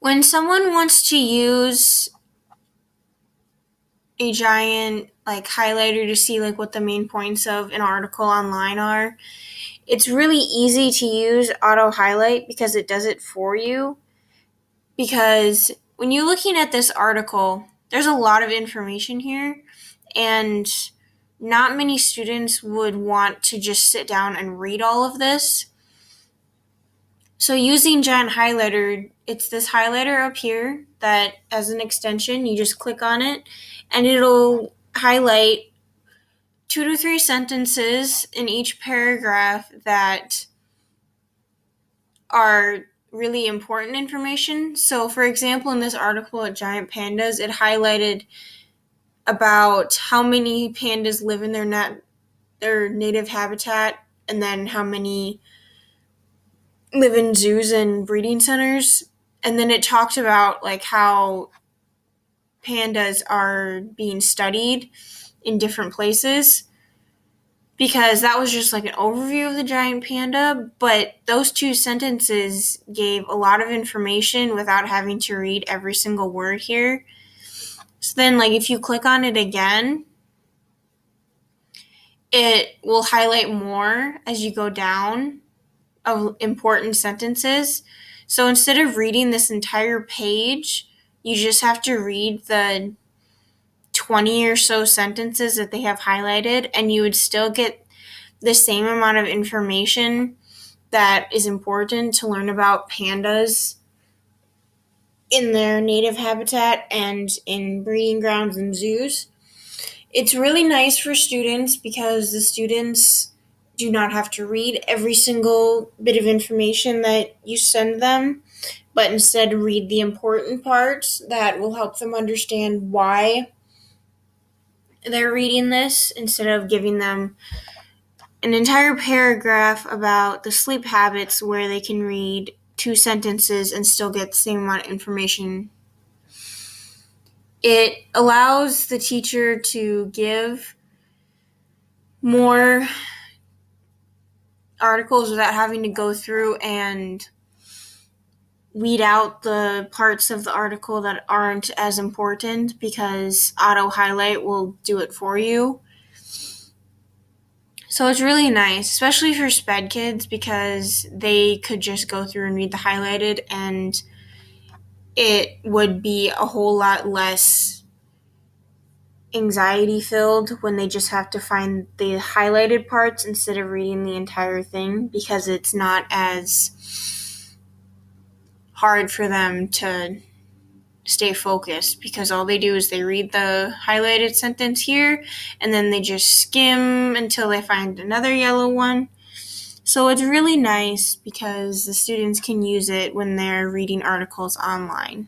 When someone wants to use a giant highlighter to see what the main points of an article online are, it's really easy to use AutoHighlight because it does it for you. Because when you're looking at this article, there's a lot of information here, and not many students would want to just sit down and read all of this. So using Giant Highlighter, it's this highlighter up here that as an extension, you just click on it and it'll highlight 2 to 3 sentences in each paragraph that are really important information. So for example, in this article at Giant Pandas, it highlighted about how many pandas live in their native habitat, and then how many live in zoos and breeding centers. And then it talked about how pandas are being studied in different places, because that was just an overview of the giant panda, but those 2 sentences gave a lot of information without having to read every single word here. So then if you click on it again, it will highlight more as you go down of important sentences. So instead of reading this entire page, you just have to read the 20 or so sentences that they have highlighted, and you would still get the same amount of information that is important to learn about pandas in their native habitat and in breeding grounds and zoos. It's really nice for students because the students do not have to read every single bit of information that you send them, but instead read the important parts that will help them understand why they're reading this, instead of giving them an entire paragraph about the sleep habits where they can read 2 sentences and still get the same amount of information. It allows the teacher to give more articles without having to go through and weed out the parts of the article that aren't as important, because AutoHighlight will do it for you. So it's really nice, especially for sped kids, because they could just go through and read the highlighted, and it would be a whole lot less anxiety filled when they just have to find the highlighted parts instead of reading the entire thing, because it's not as hard for them to stay focused, because all they do is they read the highlighted sentence here and then they just skim until they find another yellow one. So it's really nice because the students can use it when they're reading articles online.